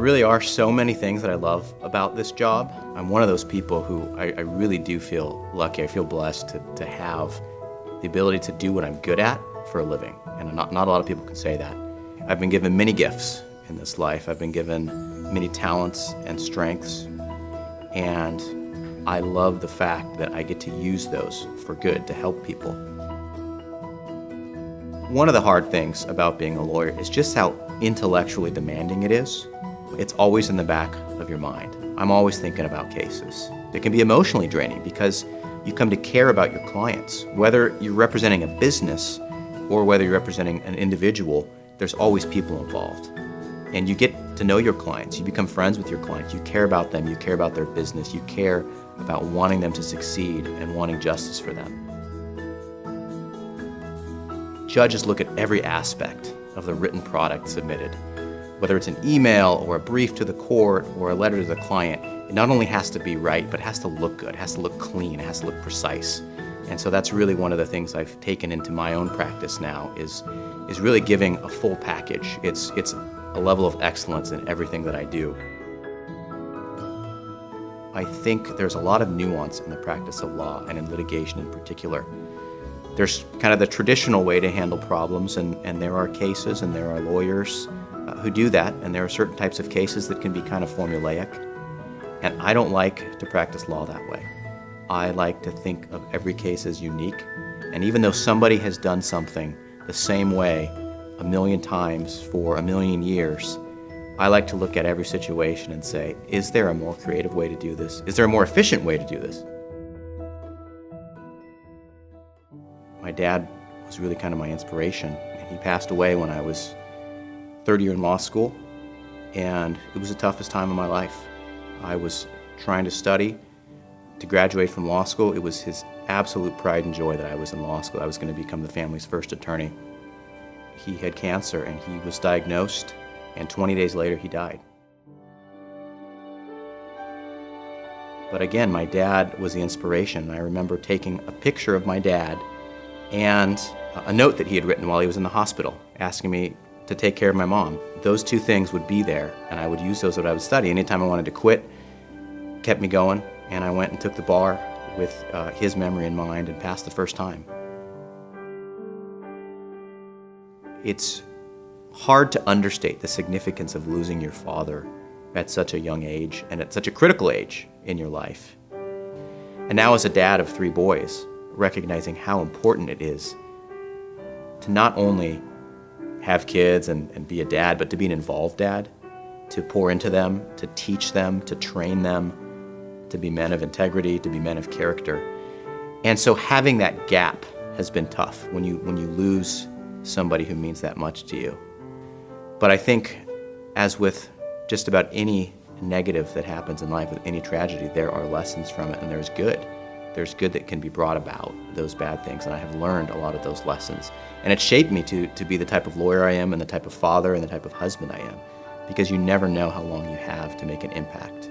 really are so many things that I love about this job. I'm one of those people who I really do feel lucky. I feel blessed to have the ability to do what I'm good at for a living. And not a lot of people can say that. I've been given many gifts in this life. I've been given many talents and strengths. And I love the fact that I get to use those for good, to help people. One of the hard things about being a lawyer is just how intellectually demanding it is. It's always in the back of your mind. I'm always thinking about cases. It can be emotionally draining because you come to care about your clients. Whether you're representing a business or whether you're representing an individual, there's always people involved. And you get to know your clients. You become friends with your clients. You care about them. You care about their business. You care about wanting them to succeed and wanting justice for them. Judges look at every aspect of the written product submitted. Whether it's an email or a brief to the court or a letter to the client, it not only has to be right, but it has to look good, it has to look clean, it has to look precise. And so that's really one of the things I've taken into my own practice now is really giving a full package. It's a level of excellence in everything that I do. I think there's a lot of nuance in the practice of law and in litigation in particular. There's kind of the traditional way to handle problems, and there are cases and there are lawyers who do that, and there are certain types of cases that can be kind of formulaic. And I don't like to practice law that way. I like to think of every case as unique, and even though somebody has done something the same way 1,000,000 times for 1,000,000 years, I like to look at every situation and say, is there a more creative way to do this? Is there a more efficient way to do this? My dad was really kind of my inspiration, and he passed away when I was third year in law school, and it was the toughest time of my life. I was trying to study to graduate from law school. It was his absolute pride and joy that I was in law school. I was going to become the family's first attorney. He had cancer, and he was diagnosed, and 20 days later he died. But again, my dad was the inspiration. I remember taking a picture of my dad and a note that he had written while he was in the hospital, asking me to take care of my mom. Those two things would be there, and I would use those when I would study. Anytime I wanted to quit, kept me going, and I went and took the bar with his memory in mind and passed the first time. It's hard to understate the significance of losing your father at such a young age and at such a critical age in your life. And now as a dad of 3 boys, recognizing how important it is to not only have kids and be a dad, but to be an involved dad, to pour into them, to teach them, to train them, to be men of integrity, to be men of character. And so having that gap has been tough when you lose somebody who means that much to you. But I think, as with just about any negative that happens in life, with any tragedy, there are lessons from it, and there's good. There's good that can be brought about those bad things, and I have learned a lot of those lessons. And it shaped me to be the type of lawyer I am, and the type of father and the type of husband I am, because you never know how long you have to make an impact.